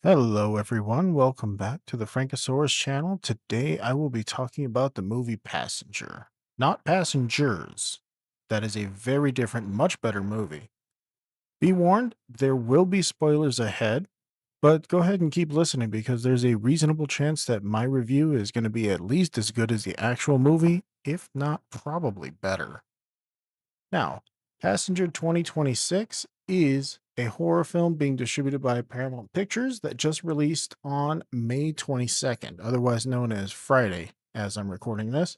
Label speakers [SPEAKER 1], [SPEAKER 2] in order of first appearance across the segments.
[SPEAKER 1] Hello, everyone. Welcome back to the Frankosaurus channel. Today, I will be talking about the movie Passenger, not Passengers. That is a very different, much better movie. Be warned, there will be spoilers ahead, but go ahead and keep listening because there's a reasonable chance that my review is going to be at least as good as the actual movie, if not probably better. Now, Passenger 2026 is a horror film being distributed by Paramount Pictures that just released on May 22nd, otherwise known as Friday, as I'm recording this.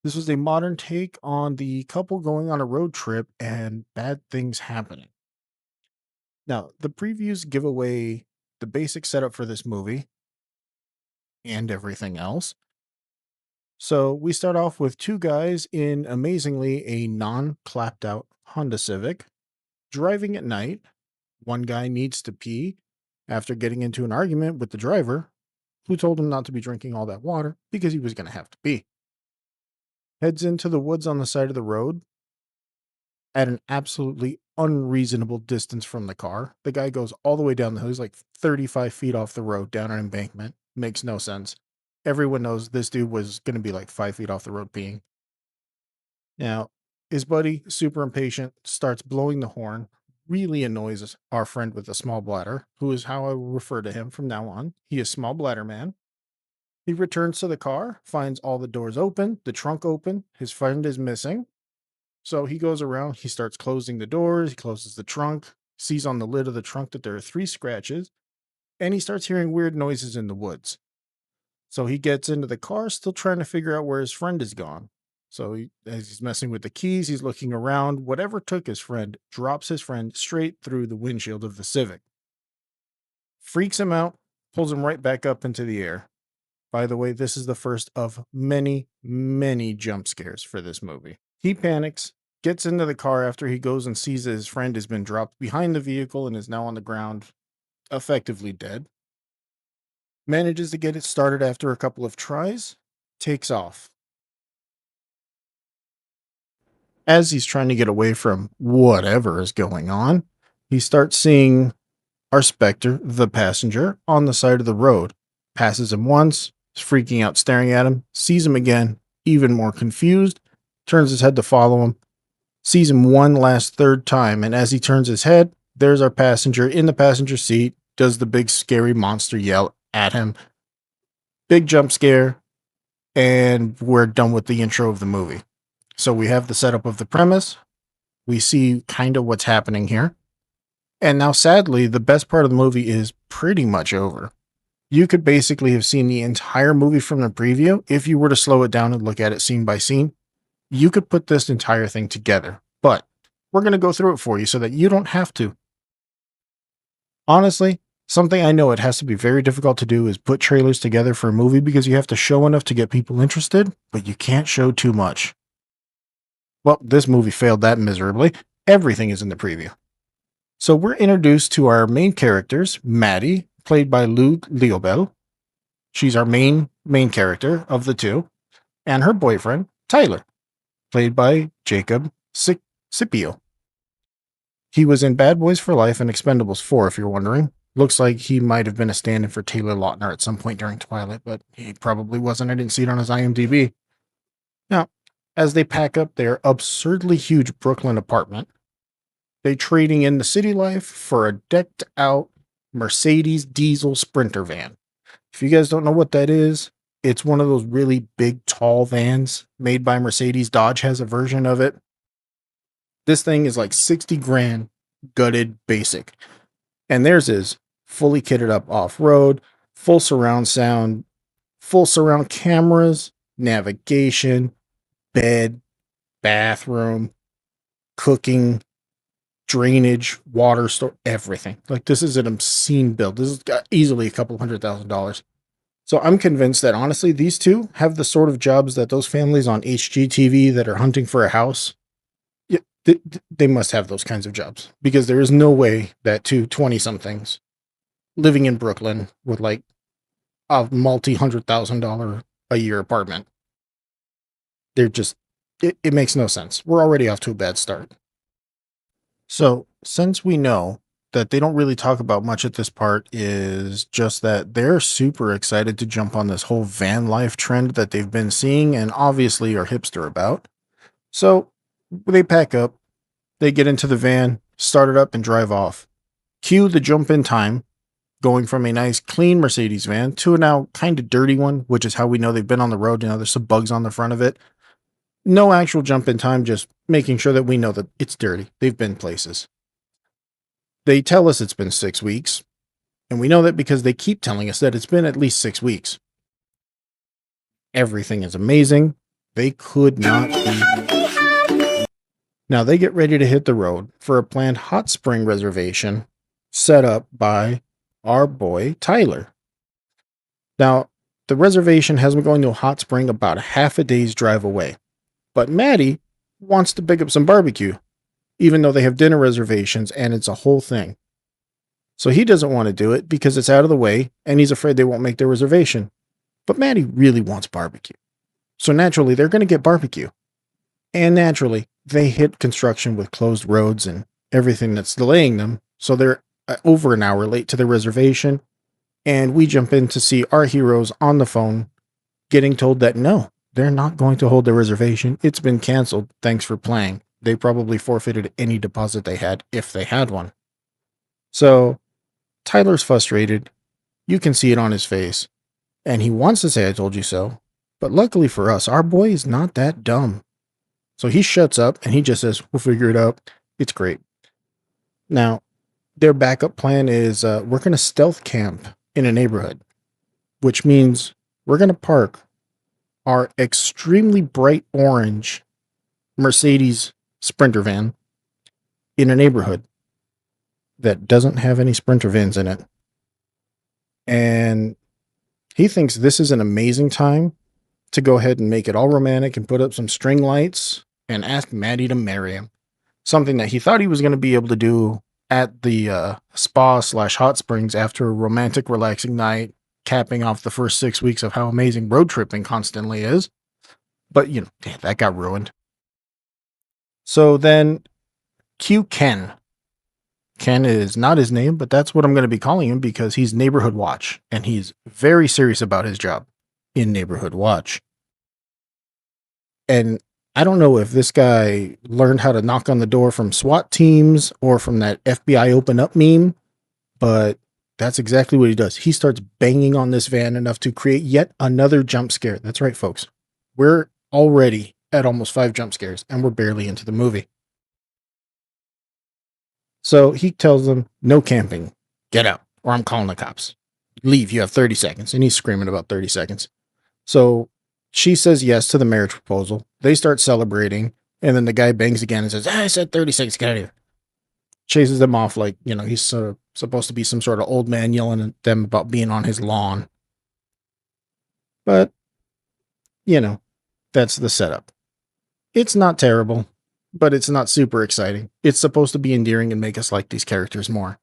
[SPEAKER 1] This was a modern take on the couple going on a road trip and bad things happening. Now, the previews give away the basic setup for this movie and everything else. So we start off with two guys in amazingly a non clapped out Honda Civic driving at night. One guy needs to pee after getting into an argument with the driver, who told him not to be drinking all that water because he was going to have to pee. Heads into the woods on the side of the road at an absolutely unreasonable distance from the car. The guy goes all the way down the hill. He's like 35 feet off the road down an embankment. Makes no sense. Everyone knows this dude was going to be like 5 feet off the road peeing. Now, his buddy, super impatient, starts blowing the horn, really annoys our friend with the small bladder, who is how I will refer to him from now on. He is Small Bladder Man. He returns to the car, finds all the doors open, the trunk open, his friend is missing. So he goes around, he starts closing the doors, he closes the trunk, sees on the lid of the trunk that there are 3 scratches, and he starts hearing weird noises in the woods. So he gets into the car, still trying to figure out where his friend is gone. So as he's messing with the keys, he's looking around. Whatever took his friend drops his friend straight through the windshield of the Civic. Freaks him out, pulls him right back up into the air. By the way, this is the first of many, many jump scares for this movie. He panics, gets into the car after he goes and sees that his friend has been dropped behind the vehicle and is now on the ground, effectively dead. Manages to get it started after a couple of tries, takes off. As he's trying to get away from whatever is going on, he starts seeing our Spectre, the passenger, on the side of the road. Passes him once, is freaking out, staring at him, sees him again, even more confused, turns his head to follow him, sees him one last third time, and as he turns his head, there's our passenger in the passenger seat, does the big scary monster yell at him. Big jump scare, and we're done with the intro of the movie. So we have the setup of the premise. We see kind of what's happening here. And now, sadly, the best part of the movie is pretty much over. You could basically have seen the entire movie from the preview. If you were to slow it down and look at it scene by scene, you could put this entire thing together. But we're going to go through it for you so that you don't have to. Honestly, something I know it has to be very difficult to do is put trailers together for a movie because you have to show enough to get people interested, but you can't show too much. Well, this movie failed that miserably. Everything is in the preview. So we're introduced to our main characters, Maddie, played by Lou Liobel. She's our main character of the two, and her boyfriend, Tyler, played by Jacob Scipio. He was in Bad Boys for Life and Expendables 4, if you're wondering. Looks like he might have been a stand-in for Taylor Lautner at some point during Twilight, but he probably wasn't. I didn't see it on his IMDb. Now, as they pack up their absurdly huge Brooklyn apartment, they trading in the city life for a decked out Mercedes diesel Sprinter van. If you guys don't know what that is, it's one of those really big, tall vans made by Mercedes. Dodge has a version of it. This thing is like 60 grand, gutted, basic. And theirs is fully kitted up off road, full surround sound, full surround cameras, navigation, bed, bathroom, cooking, drainage, water store, everything. Like this is an obscene build. This has got easily a couple $100,000. So I'm convinced that honestly, these two have the sort of jobs that those families on HGTV that are hunting for a house, yeah, they must have those kinds of jobs because there is no way that two 20 somethings living in Brooklyn with like a multi-$100,000 a year apartment. They're just, it makes no sense. We're already off to a bad start. So, since we know that they don't really talk about much at this part is just that they're super excited to jump on this whole van life trend that they've been seeing and obviously are hipster about. So they pack up, they get into the van, start it up, and drive off. Cue the jump in time, going from a nice clean Mercedes van to a now kind of dirty one, which is how we know they've been on the road. You know, there's some bugs on the front of it. No actual jump in time, just making sure that we know that it's dirty. They've been places. They tell us it's been 6 weeks, and we know that because they keep telling us that it's been at least 6 weeks. Everything is amazing. They could not be. Now they get ready to hit the road for a planned hot spring reservation set up by our boy Tyler. Now, the reservation has been going to a hot spring about half a day's drive away, but Maddie wants to pick up some barbecue, even though they have dinner reservations and it's a whole thing. So he doesn't want to do it because it's out of the way and he's afraid they won't make their reservation. But Maddie really wants barbecue. So naturally, they're going to get barbecue. And naturally, they hit construction with closed roads and everything that's delaying them. So they're over an hour late to their reservation. And we jump in to see our heroes on the phone getting told that no, they're not going to hold their reservation. It's been canceled. Thanks for playing. They probably forfeited any deposit they had if they had one. So Tyler's frustrated. You can see it on his face. And he wants to say, I told you so. But luckily for us, our boy is not that dumb. So he shuts up and he just says, we'll figure it out. It's great. Now, their backup plan is we're going to stealth camp in a neighborhood, which means we're going to park our extremely bright orange Mercedes Sprinter van in a neighborhood that doesn't have any Sprinter vans in it. And he thinks this is an amazing time to go ahead and make it all romantic and put up some string lights and ask Maddie to marry him. Something that he thought he was going to be able to do at the spa/hot springs after a romantic, relaxing night, capping off the first 6 weeks of how amazing road tripping constantly is. But, that got ruined. So then, cue Ken. Ken is not his name, but that's what I'm going to be calling him because he's Neighborhood Watch, and he's very serious about his job in Neighborhood Watch. And I don't know if this guy learned how to knock on the door from SWAT teams or from that FBI open up meme, but that's exactly what he does. He starts banging on this van enough to create yet another jump scare. That's right, folks. We're already at almost 5 jump scares, and we're barely into the movie. So he tells them, no camping. Get out, or I'm calling the cops. Leave, you have 30 seconds. And he's screaming about 30 seconds. So she says yes to the marriage proposal. They start celebrating. And then the guy bangs again and says, I said 30 seconds, get out of here. Chases them off like, he's supposed to be some sort of old man yelling at them about being on his lawn. But, that's the setup. It's not terrible, but it's not super exciting. It's supposed to be endearing and make us like these characters more,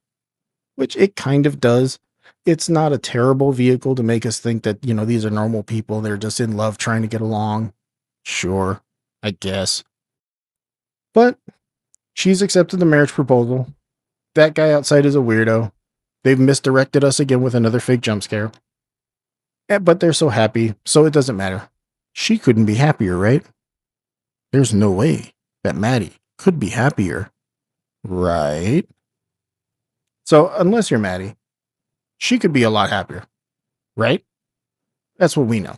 [SPEAKER 1] which it kind of does. It's not a terrible vehicle to make us think that, these are normal people. They're just in love trying to get along. Sure, I guess. But she's accepted the marriage proposal. That guy outside is a weirdo. They've misdirected us again with another fake jump scare. But they're so happy, so it doesn't matter. She couldn't be happier, right? There's no way that Maddie could be happier, right? So unless you're Maddie, she could be a lot happier, right? That's what we know.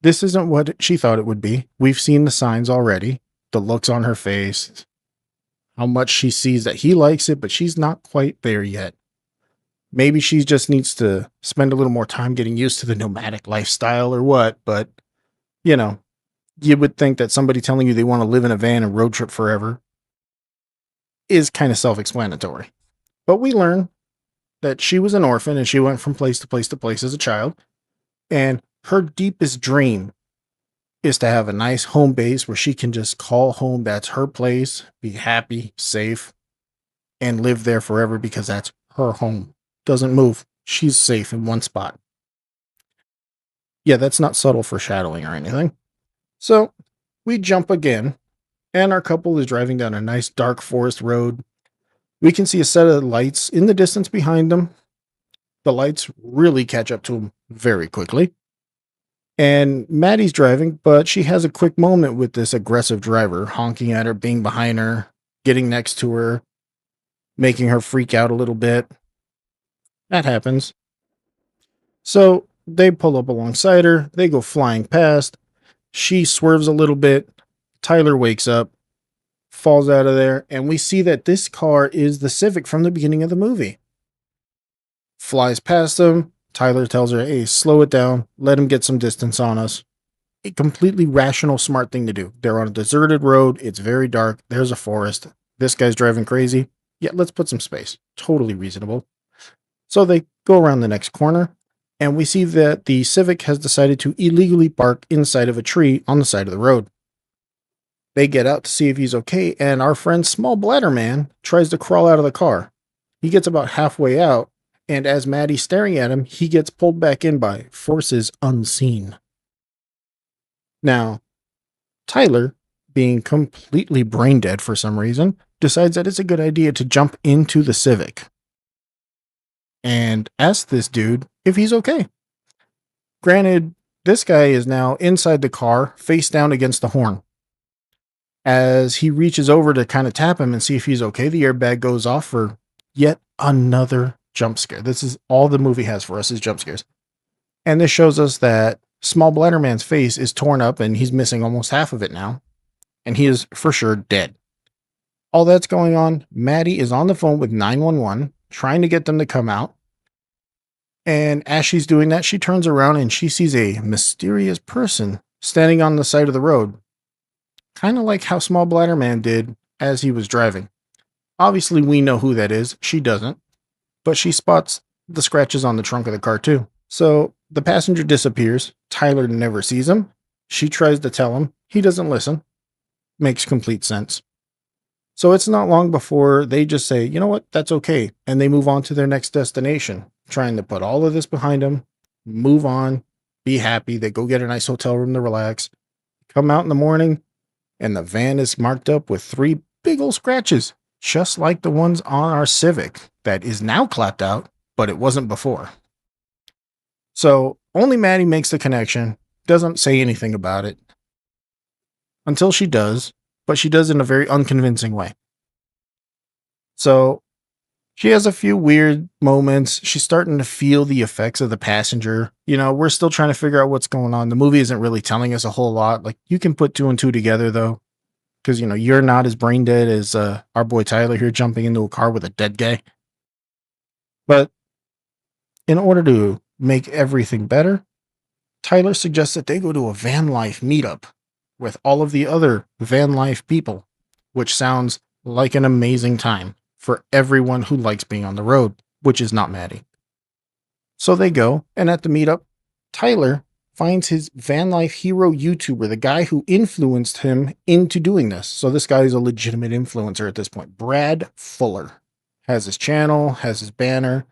[SPEAKER 1] This isn't what she thought it would be. We've seen the signs already, the looks on her face, how much she sees that he likes it, but she's not quite there yet. Maybe she just needs to spend a little more time getting used to the nomadic lifestyle or what, but, you would think that somebody telling you they want to live in a van and road trip forever is kind of self-explanatory. But we learn that she was an orphan and she went from place to place to place as a child. And her deepest dream is to have a nice home base where she can just call home. That's her place, be happy, safe, and live there forever because that's her home. Doesn't move. She's safe in one spot. Yeah, that's not subtle foreshadowing or anything. So we jump again, and our couple is driving down a nice dark forest road. We can see a set of lights in the distance behind them. The lights really catch up to him very quickly. And Maddie's driving, but she has a quick moment with this aggressive driver, honking at her, being behind her, getting next to her, making her freak out a little bit. That happens. So they pull up alongside her. They go flying past. She swerves a little bit. Tyler wakes up, falls out of there, and we see that this car is the Civic from the beginning of the movie. Flies past them. Tyler tells her, hey, slow it down. Let him get some distance on us. A completely rational, smart thing to do. They're on a deserted road. It's very dark. There's a forest. This guy's driving crazy. Yeah, let's put some space. Totally reasonable. So they go around the next corner, and we see that the Civic has decided to illegally park inside of a tree on the side of the road. They get out to see if he's okay, and our friend Small Bladder Man tries to crawl out of the car. He gets about halfway out, and as Maddie's staring at him, he gets pulled back in by forces unseen. Now, Tyler, being completely brain dead for some reason, decides that it's a good idea to jump into the Civic and asks this dude if he's okay. Granted, this guy is now inside the car, face down against the horn. As he reaches over to kind of tap him and see if he's okay, the airbag goes off for yet another jump scare. This is all the movie has for us is jump scares. And this shows us that Small Bladder Man's face is torn up and he's missing almost half of it now. And he is for sure dead. All that's going on, Maddie is on the phone with 911, trying to get them to come out. And as she's doing that, she turns around and she sees a mysterious person standing on the side of the road. Kind of like how Small Bladder Man did as he was driving. Obviously, we know who that is. She doesn't. But she spots the scratches on the trunk of the car, too. So the passenger disappears. Tyler never sees him. She tries to tell him. He doesn't listen. Makes complete sense. So it's not long before they just say, you know what, that's okay. And they move on to their next destination, trying to put all of this behind them, move on, be happy. They go get a nice hotel room to relax, come out in the morning, and the van is marked up with 3 big old scratches, just like the ones on our Civic that is now clapped out, but it wasn't before. So only Maddie makes the connection, doesn't say anything about it until she does, but she does in a very unconvincing way. So she has a few weird moments. She's starting to feel the effects of the passenger. You know, we're still trying to figure out what's going on. The movie isn't really telling us a whole lot. Like, you can put 2 and 2 together, though, because, you know, you're not as brain dead as our boy Tyler here jumping into a car with a dead guy. But in order to make everything better, Tyler suggests that they go to a van life meetup with all of the other van life people, which sounds like an amazing time for everyone who likes being on the road, which is not Maddie. So they go, and at the meetup, Tyler finds his van life hero YouTuber, the guy who influenced him into doing this. So this guy is a legitimate influencer at this point. Brad Fuller has his channel, has his banner,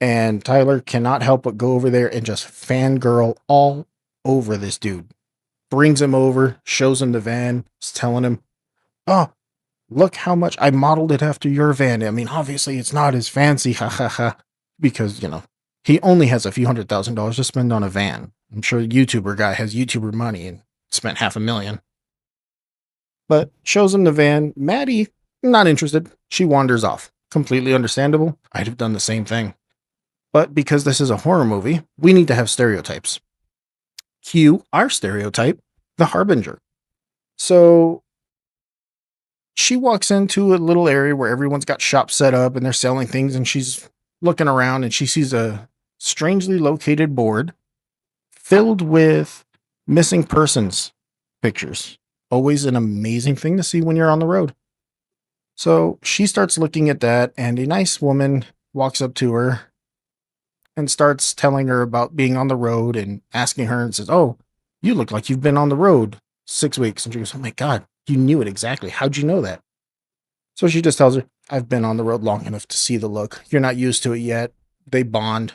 [SPEAKER 1] and Tyler cannot help but go over there and just fangirl all over this dude. Brings him over, shows him the van, is telling him, oh, look how much I modeled it after your van. I mean, obviously it's not as fancy, ha ha ha. Because, you know, he only has a few $100,000 to spend on a van. I'm sure the YouTuber guy has YouTuber money and spent $500,000. But shows him the van. Maddie, not interested. She wanders off. Completely understandable. I'd have done the same thing. But because this is a horror movie, we need to have stereotypes. Cue our stereotype, the Harbinger. So she walks into a little area where everyone's got shops set up and they're selling things, and she's looking around and she sees a strangely located board filled with missing persons pictures. Always an amazing thing to see when you're on the road. So she starts looking at that, and a nice woman walks up to her and starts telling her about being on the road and asking her and says, oh, you look like you've been on the road 6 weeks. And she goes, oh my God, you knew it exactly. How'd you know that? So she just tells her, I've been on the road long enough to see the look. You're not used to it yet. They bond.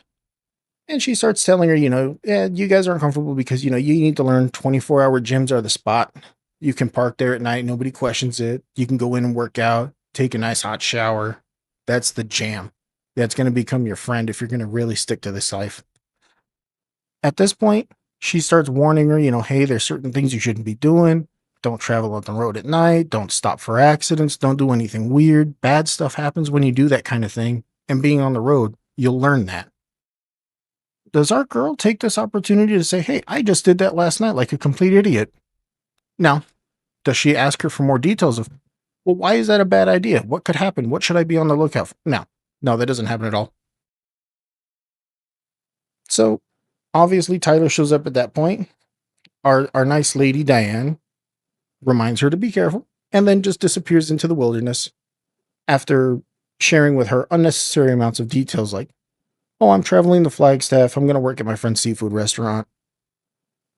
[SPEAKER 1] And she starts telling her, you know, yeah, you guys aren't comfortable because, you know, you need to learn 24-hour gyms are the spot. You can park there at night. Nobody questions it. You can go in and work out. take a nice hot shower. That's the jam. That's going to become your friend if you're going to really stick to this life. At this point, she starts warning her, hey, there's certain things you shouldn't be doing. Don't travel on the road at night. Don't stop for accidents. Don't do anything weird. Bad stuff happens when you do that kind of thing. And being on the road, you'll learn that. Does our girl take this opportunity to say, hey, I just did that last night like a complete idiot? No. Does she ask her for more details of, well, why is that a bad idea? What could happen? What should I be on the lookout for? No. No, that doesn't happen at all. So obviously Tyler shows up at that point. Our nice lady Diane reminds her to be careful and then just disappears into the wilderness after sharing with her unnecessary amounts of details like, oh, I'm traveling to Flagstaff. I'm going to work at my friend's seafood restaurant.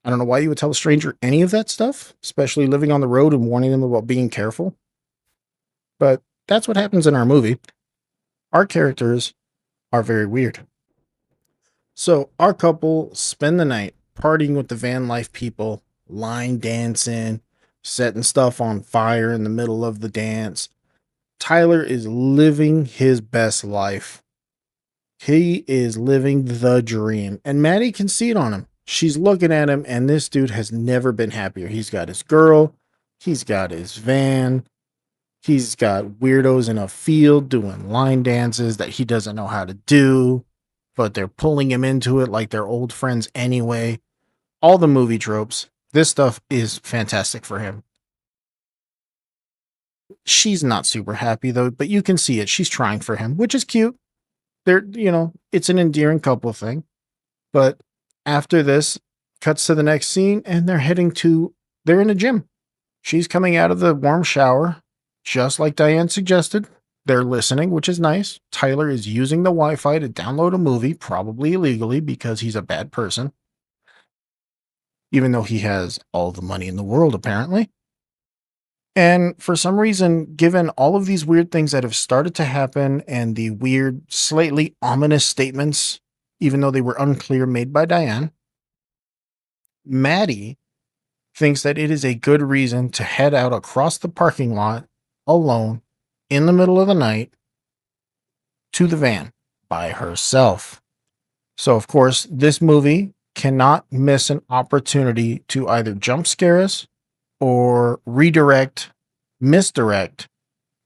[SPEAKER 1] I don't know why you would tell a stranger any of that stuff, especially living on the road and warning them about being careful. But that's what happens in our movie. Our characters are very weird. So our couple spend the night partying with the van life people, line dancing, setting stuff on fire in the middle of the dance. Tyler is living his best life. He is living the dream. And Maddie can see it on him. She's looking at him, and this dude has never been happier. He's got his girl, he's got his van, he's got weirdos in a field doing line dances that he doesn't know how to do, but they're pulling him into it like they're old friends anyway. All the movie tropes. This stuff is fantastic for him. She's not super happy though, but you can see it. She's trying for him, which is cute. It's an endearing couple thing. But after this, cuts to the next scene, and they're in a gym. She's coming out of the warm shower, just like Diane suggested. They're listening, which is nice. Tyler is using the Wi-Fi to download a movie, probably illegally because he's a bad person. Even though he has all the money in the world, apparently. And for some reason, given all of these weird things that have started to happen and the weird, slightly ominous statements, even though they were unclear, made by Diane, Maddie thinks that it is a good reason to head out across the parking lot alone in the middle of the night to the van by herself. So, of course, this movie cannot miss an opportunity to either jump scare us or redirect, misdirect,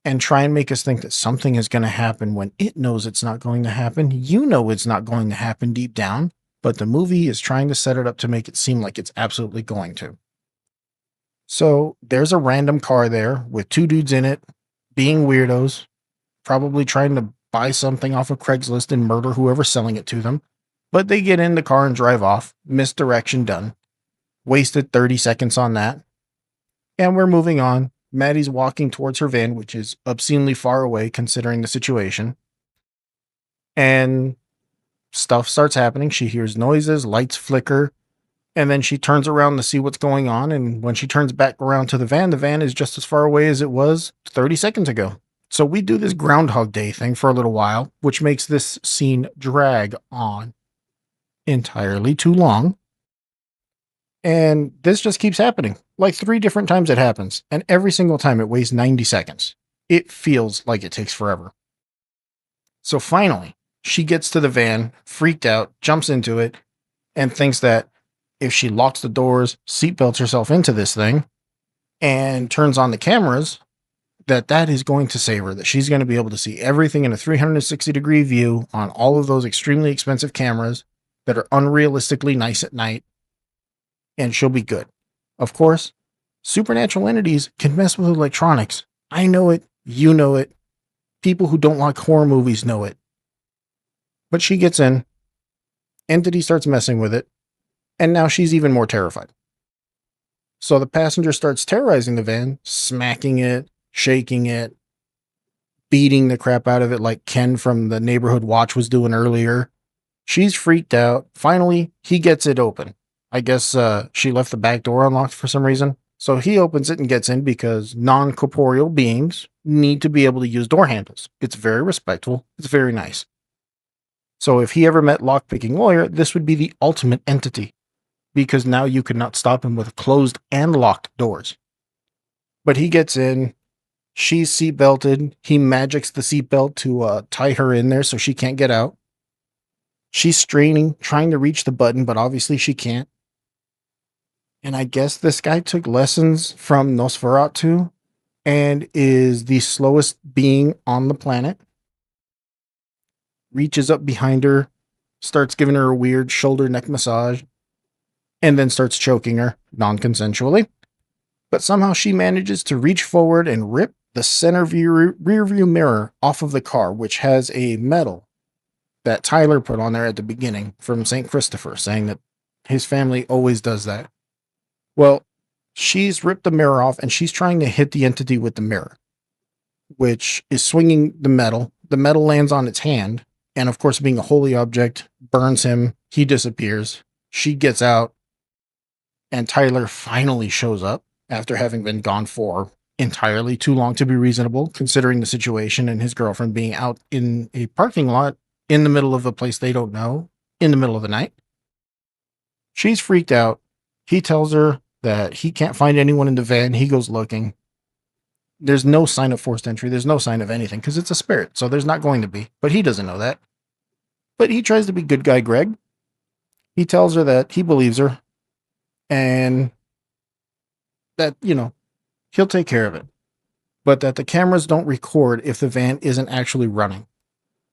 [SPEAKER 1] and try and make us think that something is going to happen when it knows it's not going to happen. You know it's not going to happen deep down, but the movie is trying to set it up to make it seem like it's absolutely going to. So there's a random car there with two dudes in it, being weirdos, probably trying to buy something off of Craigslist and murder whoever's selling it to them. But they get in the car and drive off. Misdirection done. Wasted 30 seconds on that. And we're moving on. Maddie's walking towards her van, which is obscenely far away considering the situation. And stuff starts happening. She hears noises, lights flicker, and then she turns around to see what's going on. And when she turns back around to the van is just as far away as it was 30 seconds ago. So we do this Groundhog Day thing for a little while, which makes this scene drag on entirely too long. And this just keeps happening. Like 3 different times it happens. And every single time it wastes 90 seconds. It feels like it takes forever. So finally, she gets to the van, freaked out, jumps into it, and thinks that if she locks the doors, seatbelts herself into this thing, and turns on the cameras, that is going to save her, that she's going to be able to see everything in a 360-degree view on all of those extremely expensive cameras that are unrealistically nice at night, and she'll be good. Of course, supernatural entities can mess with electronics. I know it. You know it. People who don't like horror movies know it. But she gets in. Entity starts messing with it. And now she's even more terrified. So the passenger starts terrorizing the van, smacking it, shaking it, beating the crap out of it like Ken from the Neighborhood Watch was doing earlier. She's freaked out. Finally, he gets it open. I guess she left the back door unlocked for some reason. So he opens it and gets in because non-corporeal beings need to be able to use door handles. It's very respectful. It's very nice. So if he ever met Lockpicking Lawyer, this would be the ultimate entity, because now you could not stop him with closed and locked doors. But he gets in. She's seat belted. He magics the seatbelt to tie her in there so she can't get out. She's straining, trying to reach the button, but obviously she can't. And I guess this guy took lessons from Nosferatu and is the slowest being on the planet. Reaches up behind her, starts giving her a weird shoulder neck massage, and then starts choking her non consensually. But somehow she manages to reach forward and rip the center rear view mirror off of the car, which has a medal that Tyler put on there at the beginning from St. Christopher, saying that his family always does that. Well, she's ripped the mirror off and she's trying to hit the entity with the mirror, which is swinging the metal. The metal lands on its hand, and of course, being a holy object, burns him. He disappears. She gets out, and Tyler finally shows up after having been gone for entirely too long to be reasonable, considering the situation and his girlfriend being out in a parking lot in the middle of a place they don't know in the middle of the night. She's freaked out. He tells her that he can't find anyone in the van. He goes looking. There's no sign of forced entry. There's no sign of anything because it's a spirit. So there's not going to be. But he doesn't know that. But he tries to be good guy Greg. He tells her that he believes her and that, he'll take care of it. But that the cameras don't record if the van isn't actually running.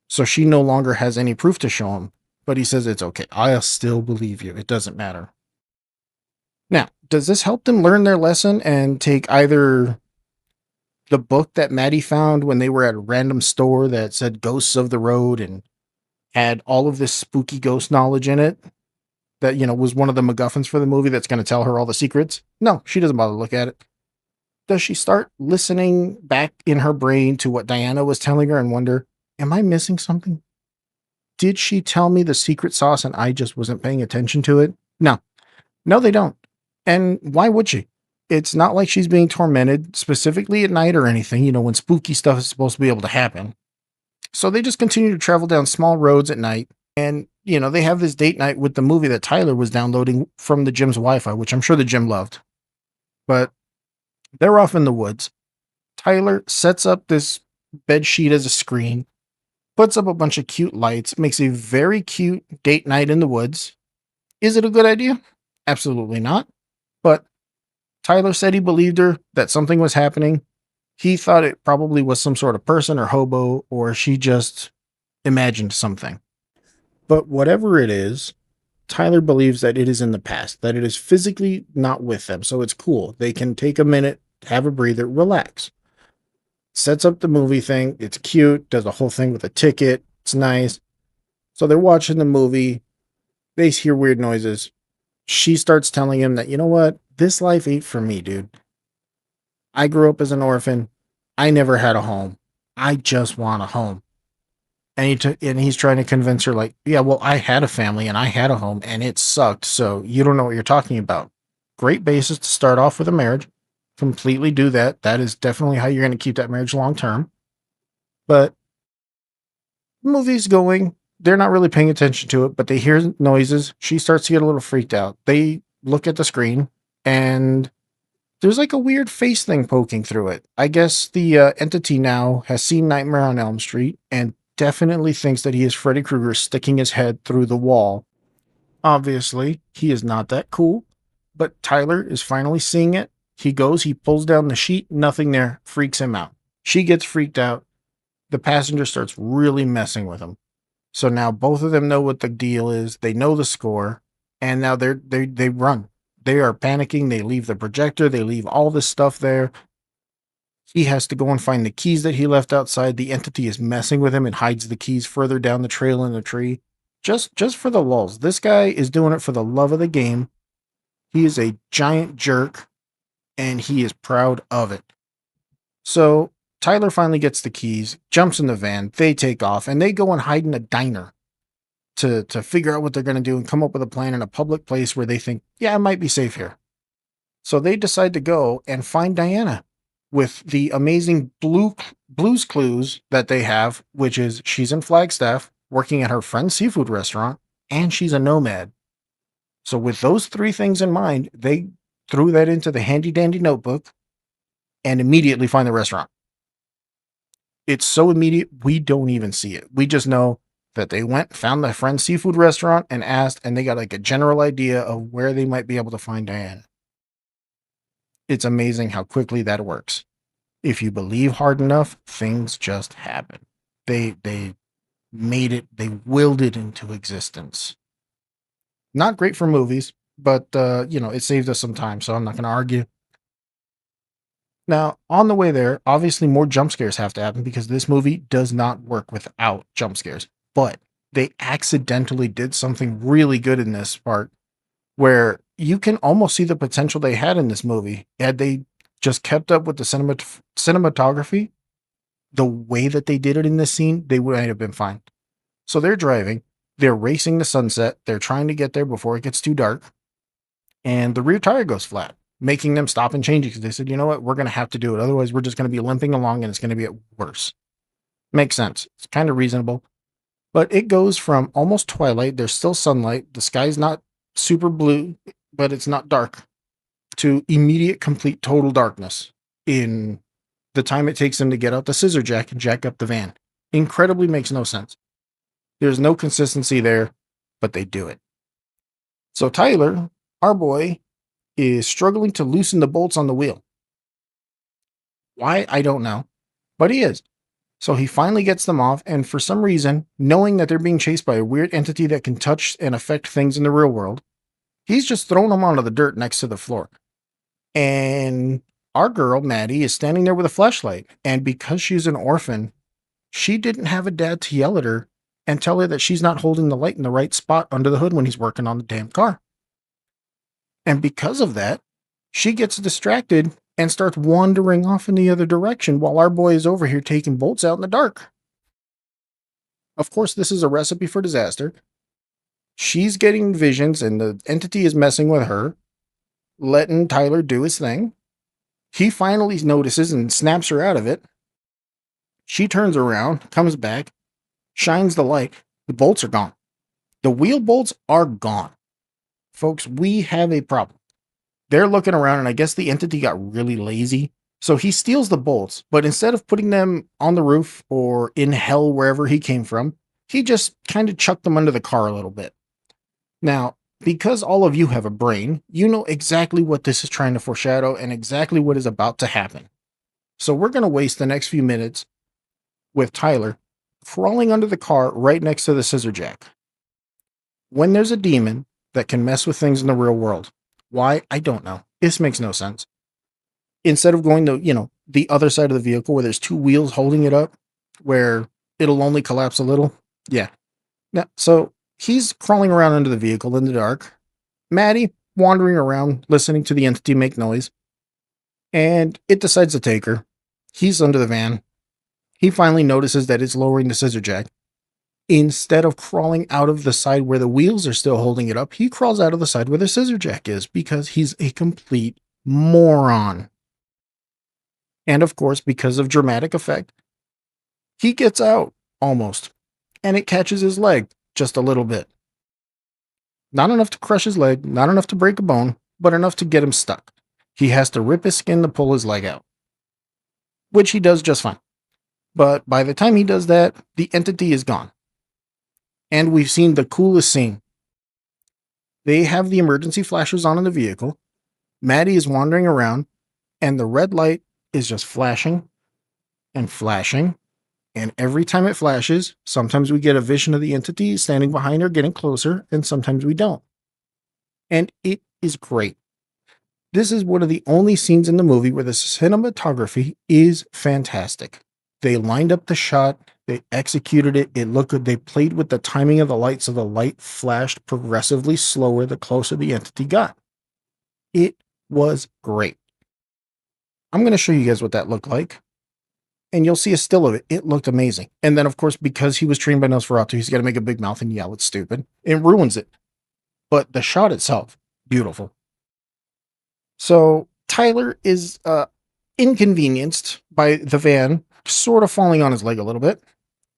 [SPEAKER 1] So she no longer has any proof to show him. But he says it's okay. I'll still believe you. It doesn't matter. Now, does this help them learn their lesson and take either the book that Maddie found when they were at a random store that said Ghosts of the Road and had all of this spooky ghost knowledge in it that, was one of the MacGuffins for the movie that's going to tell her all the secrets? No, she doesn't bother to look at it. Does she start listening back in her brain to what Diana was telling her and wonder, am I missing something? Did she tell me the secret sauce and I just wasn't paying attention to it? No. No, they don't. And why would she? It's not like she's being tormented specifically at night or anything, when spooky stuff is supposed to be able to happen. So they just continue to travel down small roads at night. And, they have this date night with the movie that Tyler was downloading from the gym's Wi Fi, which I'm sure the gym loved. But they're off in the woods. Tyler sets up this bed sheet as a screen, puts up a bunch of cute lights, makes a very cute date night in the woods. Is it a good idea? Absolutely not. But Tyler said he believed her, that something was happening. He thought it probably was some sort of person or hobo, or she just imagined something. But whatever it is, Tyler believes that it is in the past, that it is physically not with them. So it's cool. They can take a minute, have a breather, relax. Sets up the movie thing. It's cute, does a whole thing with a ticket. It's nice. So they're watching the movie. They hear weird noises. She starts telling him that, you know what? This life ain't for me, dude. I grew up as an orphan. I never had a home. I just want a home. And he's trying to convince her, like, yeah, well, I had a family and I had a home and it sucked. So you don't know what you're talking about. Great basis to start off with a marriage. Completely do that. That is definitely how you're going to keep that marriage long term. But the movie's going. They're not really paying attention to it, but they hear noises. She starts to get a little freaked out. They look at the screen and there's like a weird face thing poking through it. I guess the entity now has seen Nightmare on Elm Street and definitely thinks that he is Freddy Krueger sticking his head through the wall. Obviously, he is not that cool, but Tyler is finally seeing it. He goes, he pulls down the sheet, nothing there, freaks him out. She gets freaked out. The passenger starts really messing with him. So now both of them know what the deal is. They know the score, and now they run. They are panicking. They leave the projector. They leave all this stuff there. He has to go and find the keys that he left outside. The entity is messing with him and hides the keys further down the trail in the tree. Just for the lulz. This guy is doing it for the love of the game. He is a giant jerk, and he is proud of it. So Tyler finally gets the keys, jumps in the van, they take off, and they go and hide in a diner to figure out what they're going to do and come up with a plan in a public place where they think, yeah, it might be safe here. So they decide to go and find Diana with the amazing Blues Clues that they have, which is she's in Flagstaff working at her friend's seafood restaurant, and she's a nomad. So with those three things in mind, they threw that into the handy dandy notebook and immediately find the restaurant. It's so immediate, we don't even see it. We just know that they went, found their friend's seafood restaurant and asked, and they got like a general idea of where they might be able to find Diane. It's amazing how quickly that works. If you believe hard enough, things just happen. They made it, they willed it into existence. Not great for movies, but it saved us some time, so I'm not gonna argue. Now, on the way there, obviously more jump scares have to happen because this movie does not work without jump scares. But they accidentally did something really good in this part where you can almost see the potential they had in this movie. Had they just kept up with the cinematography, the way that they did it in this scene, they would have been fine. So they're driving, they're racing the sunset, they're trying to get there before it gets too dark, and the rear tire goes flat, making them stop and change it because they said, you know what, we're going to have to do it. Otherwise, we're just going to be limping along and it's going to be worse. Makes sense. It's kind of reasonable. But it goes from almost twilight, there's still sunlight, the sky's not super blue, but it's not dark, to immediate, complete, total darkness in the time it takes them to get out the scissor jack and jack up the van. Incredibly makes no sense. There's no consistency there, but they do it. So Tyler, our boy, is struggling to loosen the bolts on the wheel. Why? I don't know, but he is. So he finally gets them off, and for some reason, knowing that they're being chased by a weird entity that can touch and affect things in the real world, he's just thrown them onto the dirt next to the floor. And our girl, Maddie, is standing there with a flashlight. And because she's an orphan, she didn't have a dad to yell at her and tell her that she's not holding the light in the right spot under the hood when he's working on the damn car. And because of that, she gets distracted and starts wandering off in the other direction while our boy is over here taking bolts out in the dark. Of course, this is a recipe for disaster. She's getting visions and the entity is messing with her, letting Tyler do his thing. He finally notices and snaps her out of it. She turns around, comes back, shines the light. The bolts are gone. The wheel bolts are gone. Folks, we have a problem. They're looking around, and I guess the entity got really lazy. So he steals the bolts, but instead of putting them on the roof or in hell wherever he came from, he just kind of chucked them under the car a little bit. Now, because all of you have a brain, you know exactly what this is trying to foreshadow and exactly what is about to happen. So we're going to waste the next few minutes with Tyler crawling under the car right next to the scissor jack. When there's a demon that can mess with things in the real world, why? I don't know. This makes no sense. Instead of going to, the other side of the vehicle where there's two wheels holding it up, where it'll only collapse a little. Yeah. Now, so he's crawling around under the vehicle in the dark. Maddie wandering around, listening to the entity make noise. And it decides to take her. He's under the van. He finally notices that it's lowering the scissor jack. Instead of crawling out of the side where the wheels are still holding it up, he crawls out of the side where the scissor jack is because he's a complete moron. And of course, because of dramatic effect, he gets out almost, and it catches his leg just a little bit. Not enough to crush his leg, not enough to break a bone, but enough to get him stuck. He has to rip his skin to pull his leg out, which he does just fine. But by the time he does that, the entity is gone. And we've seen the coolest scene. They have the emergency flashers on in the vehicle. Maddie is wandering around, and the red light is just flashing and flashing. And every time it flashes, sometimes we get a vision of the entity standing behind her, getting closer, and sometimes we don't. And it is great. This is one of the only scenes in the movie where the cinematography is fantastic. They lined up the shot, they executed it, it looked good. They played with the timing of the light, so the light flashed progressively slower the closer the entity got. It was great. I'm going to show you guys what that looked like, and you'll see a still of it. It looked amazing. And then, of course, because he was trained by Nosferatu, he's got to make a big mouth and yell. It's stupid. It ruins it. But the shot itself, beautiful. So Tyler is inconvenienced by the van sort of falling on his leg a little bit,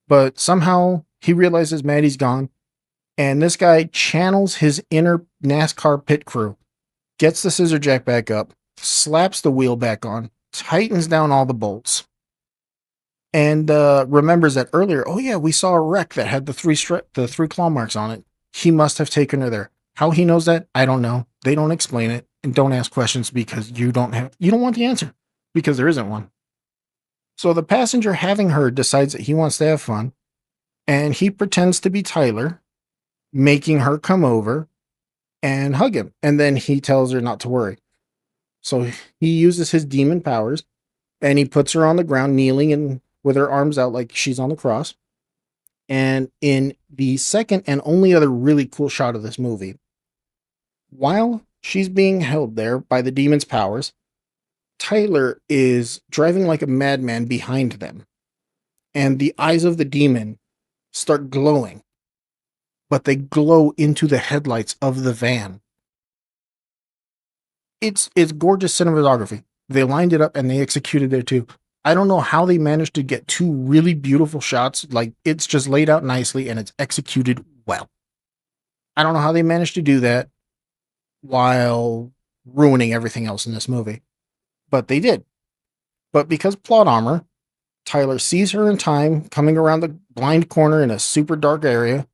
[SPEAKER 1] but somehow he realizes Maddie's gone, and this guy channels his inner NASCAR pit crew, gets the scissor jack back up, slaps the wheel back on, tightens down all the bolts, and remembers that earlier. Oh yeah, we saw a wreck that had the three claw marks on it. He must have taken her there. How he knows that, I don't know. They don't explain it, and don't ask questions because you don't want the answer because there isn't one. So the passenger having her decides that he wants to have fun, and he pretends to be Tyler, making her come over and hug him. And then he tells her not to worry. So he uses his demon powers and he puts her on the ground, kneeling and with her arms out like she's on the cross. And in the second and only other really cool shot of this movie, while she's being held there by the demon's powers, Tyler is driving like a madman behind them. And the eyes of the demon start glowing, but they glow into the headlights of the van. It's gorgeous cinematography. They lined it up and they executed it too. I don't know how they managed to get two really beautiful shots. Like it's just laid out nicely and it's executed well. I don't know how they managed to do that while ruining everything else in this movie, but they did. But because plot armor, Tyler sees her in time coming around the blind corner in a super dark area,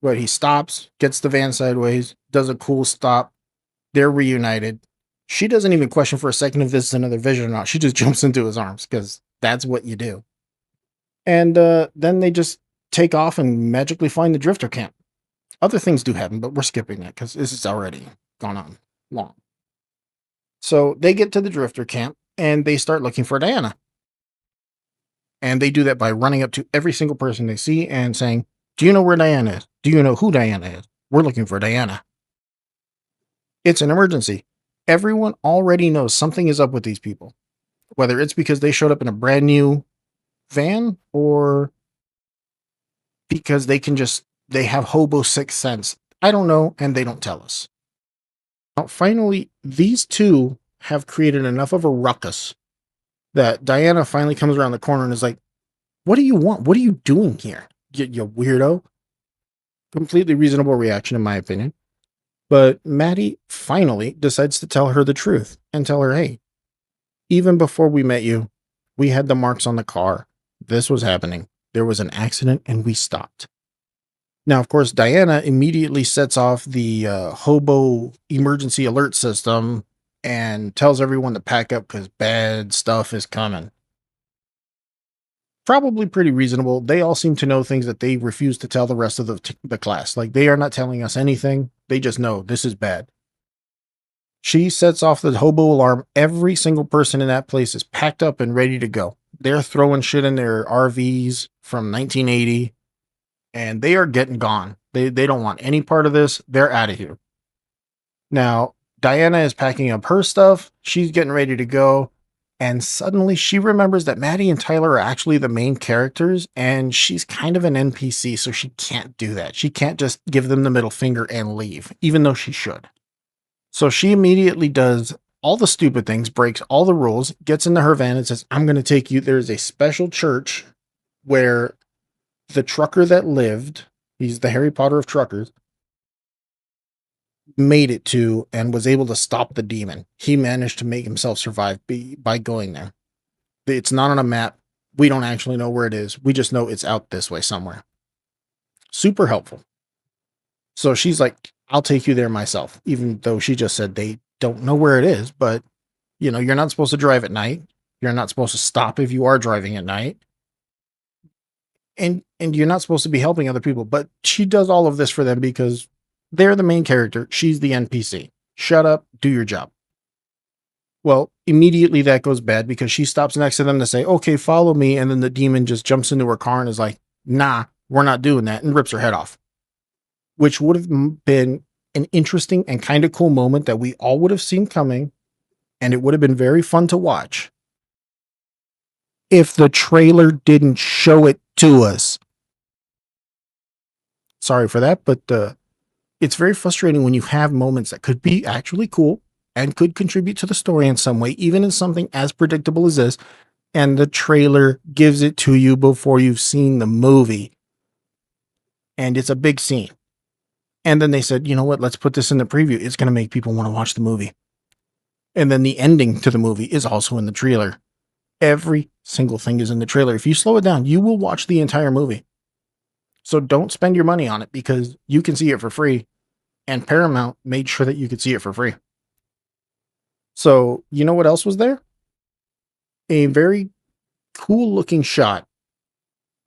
[SPEAKER 1] but he stops, gets the van sideways, does a cool stop. They're reunited. She doesn't even question for a second if this is another vision or not. She just jumps into his arms because that's what you do. And then they just take off and magically find the drifter camp. Other things do happen, but we're skipping that because this is already gone on long. So they get to the drifter camp and they start looking for Diana. And they do that by running up to every single person they see and saying, "Do you know where Diana is? Do you know who Diana is? We're looking for Diana." It's an emergency. Everyone already knows something is up with these people, whether it's because they showed up in a brand new van or because they have hobo sixth sense. I don't know, and they don't tell us. Now, finally, these two have created enough of a ruckus that Diana finally comes around the corner and is like, "What do you want? What are you doing here? You weirdo." Completely reasonable reaction, in my opinion. But Maddie finally decides to tell her the truth and tell her, "Hey, even before we met you, we had the marks on the car. This was happening. There was an accident and we stopped." Now, of course, Diana immediately sets off the hobo emergency alert system and tells everyone to pack up because bad stuff is coming. Probably pretty reasonable. They all seem to know things that they refuse to tell the rest of the class. Like they are not telling us anything. They just know this is bad. She sets off the hobo alarm. Every single person in that place is packed up and ready to go. They're throwing shit in their RVs from 1980 and they are getting gone. They don't want any part of this. They're out of here. Now, Diana is packing up her stuff. She's getting ready to go. And suddenly she remembers that Maddie and Tyler are actually the main characters, and she's kind of an NPC, so she can't do that. She can't just give them the middle finger and leave, even though she should. So she immediately does all the stupid things, breaks all the rules, gets into her van and says, "I'm going to take you." There's a special church where the trucker that lived, he's the Harry Potter of truckers, made it to and was able to stop the demon. He managed to make himself survive by going there. It's not on a map. We don't actually know where it is. We just know it's out this way somewhere. Super helpful. So she's like, "I'll take you there myself," even though she just said they don't know where it is. But, you're not supposed to drive at night. You're not supposed to stop if you are driving at night. And you're not supposed to be helping other people. But she does all of this for them because they're the main character. She's the NPC. Shut up, do your job. Well, immediately that goes bad because she stops next to them to say, "Okay, follow me." And then the demon just jumps into her car and is like, "Nah, we're not doing that," and rips her head off. Which would have been an interesting and kind of cool moment that we all would have seen coming. And it would have been very fun to watch if the trailer didn't show it to us. Sorry for that, but it's very frustrating when you have moments that could be actually cool and could contribute to the story in some way, even in something as predictable as this, and the trailer gives it to you before you've seen the movie. And it's a big scene. And then they said, "You know what? Let's put this in the preview. It's going to make people want to watch the movie." And then the ending to the movie is also in the trailer. Every single thing is in the trailer. If you slow it down, you will watch the entire movie. So don't spend your money on it because you can see it for free. And Paramount made sure that you could see it for free. So, you know what else was there? A very cool looking shot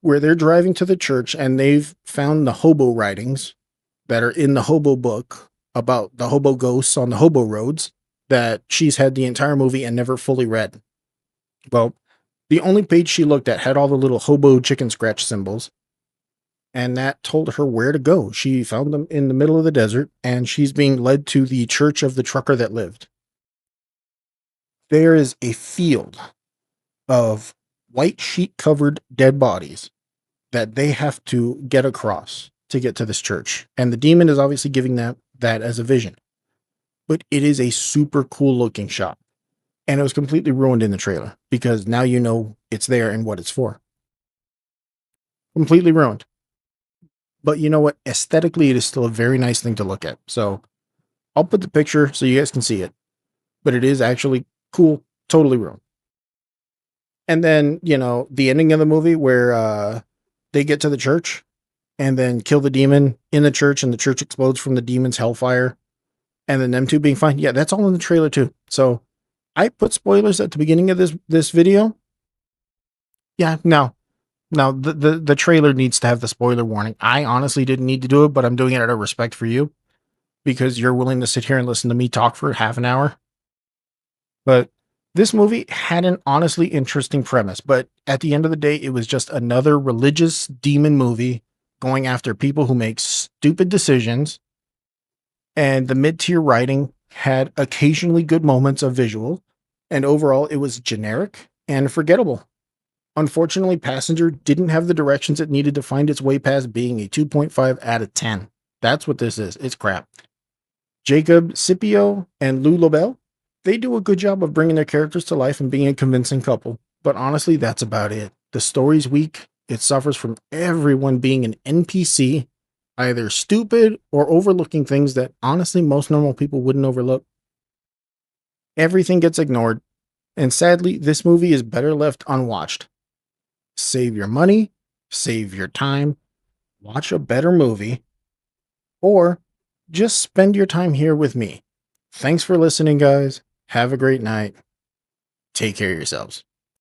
[SPEAKER 1] where they're driving to the church and they've found the hobo writings that are in the hobo book about the hobo ghosts on the hobo roads that she's had the entire movie and never fully read. Well, the only page she looked at had all the little hobo chicken scratch symbols, and that told her where to go. She found them in the middle of the desert, and she's being led to the church of the trucker that lived. There is a field of white sheet covered dead bodies that they have to get across to get to this church. And the demon is obviously giving that as a vision. But it is a super cool looking shot. And it was completely ruined in the trailer because now you know it's there and what it's for. Completely ruined. But you know what? Aesthetically, it is still a very nice thing to look at. So I'll put the picture so you guys can see it. But it is actually cool, totally ruined. And then, the ending of the movie where they get to the church and then kill the demon in the church and the church explodes from the demon's hellfire and then them two being fine. Yeah, that's all in the trailer too. So I put spoilers at the beginning of this video. Yeah, no. No, the trailer needs to have the spoiler warning. I honestly didn't need to do it, but I'm doing it out of respect for you because you're willing to sit here and listen to me talk for half an hour. But this movie had an honestly interesting premise, but at the end of the day, it was just another religious demon movie going after people who make stupid decisions. And the mid-tier writing had occasionally good moments of visual, and overall it was generic and forgettable. Unfortunately, Passenger didn't have the directions it needed to find its way past being a 2.5 out of 10. That's what this is. It's crap. Jacob Scipio and Lou Lobel, they do a good job of bringing their characters to life and being a convincing couple. But honestly, that's about it. The story's weak. It suffers from everyone being an NPC, either stupid or overlooking things that honestly most normal people wouldn't overlook. Everything gets ignored. And sadly, this movie is better left unwatched. Save your money, save your time, watch a better movie, or just spend your time here with me. Thanks for listening, guys. Have a great night. Take care of yourselves.